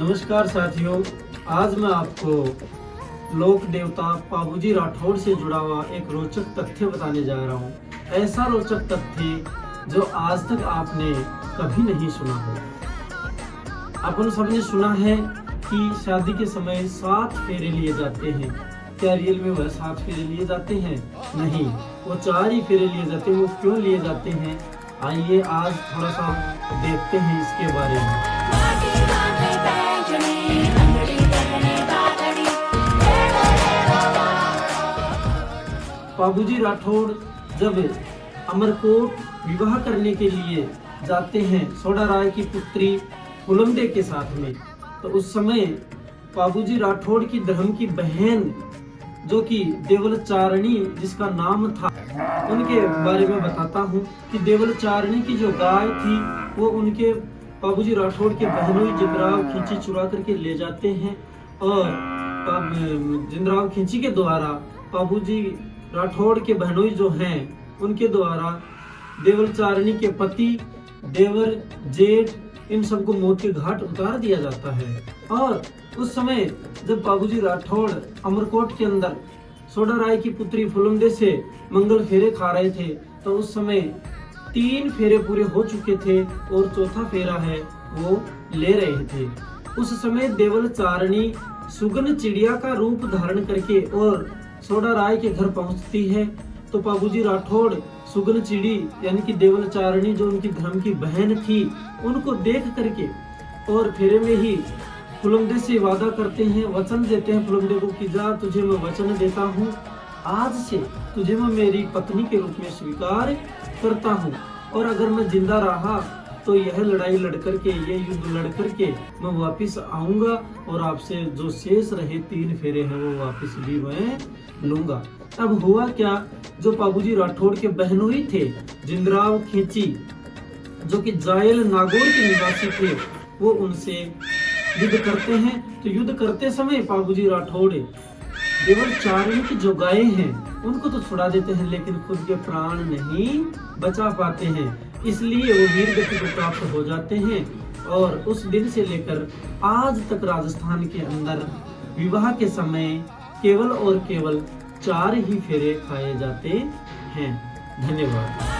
नमस्कार साथियों, आज मैं आपको लोक देवता पाबूजी राठौड़ से जुड़ा हुआ एक रोचक तथ्य बताने जा रहा हूँ। ऐसा रोचक तथ्य जो आज तक आपने कभी नहीं सुना हो। अपन सबने सुना है कि शादी के समय 7 फेरे लिए जाते हैं। क्या रियल में वह 7 फेरे लिए जाते हैं? नहीं, वो 4 ही फेरे लिए जाते हैं। वो क्यों लिए जाते हैं, आइए आज थोड़ा सा देखते हैं इसके बारे में। पाबूजी राठौड़ जब अमरकोट विवाह करने के लिए जाते हैं सोडा राय की पुत्री फुलमडे के साथ में, तो उस समय पाबूजी राठौड़ की धर्म की बहन जो कि देवलचारिणी जिसका नाम था, उनके बारे में बताता हूँ कि देवलचारिणी की जो गाय थी वो उनके पाबूजी राठौड़ के बहनोई जिंदराव खींची चुरा करके ले जाते हैं और जिंदराव खींची के द्वारा पाबूजी राठौड़ के बहनोई जो हैं उनके द्वारा देवलचारिणी के पति देवर जेठ इन सबको मौत के घाट उतार दिया जाता है। और उस समय जब पाबूजी राठौड़ अमरकोट के अंदर सोडा राय की पुत्री फुलमडे से मंगल फेरे खा रहे थे, तो उस समय 3 फेरे पूरे हो चुके थे और चौथा फेरा है वो ले रहे थे। उस समय देवलचारिणी सुगन चिड़िया का रूप धारण करके और सोडा राय के घर पहुंचती है, तो पाबूजी राठौड़ सुगन चिड़ी यानी कि देवलचारिणी जो उनकी धर्म की बहन थी उनको देख करके और फेरे में ही फुलमडे से वादा करते हैं, वचन देते हैं फुलमडे को कि जा तुझे मैं वचन देता हूँ, आज से तुझे मैं मेरी पत्नी के रूप में स्वीकार करता हूँ और अगर मैं जिंदा रहा तो यह लड़ाई लड़ करके ये युद्ध लड़ करके मैं वापिस आऊंगा और आपसे जो शेष रहे 3 फेरे हैं वो वापिस भी मैं लूंगा। अब हुआ क्या, जो पाबूजी राठौड़ के बहनोई थे जिंदराव खींची जो कि जायल नागौर के निवासी थे, वो उनसे युद्ध करते हैं। तो युद्ध करते समय पाबूजी राठौड़ देवलचारिणी की जो गायें हैं उनको तो छुड़ा देते हैं, लेकिन खुद के प्राण नहीं बचा पाते हैं, इसलिए वो वीर गति को प्राप्त हो जाते हैं। और उस दिन से लेकर आज तक राजस्थान के अंदर विवाह के समय केवल और केवल 4 ही फेरे खाए जाते हैं। धन्यवाद।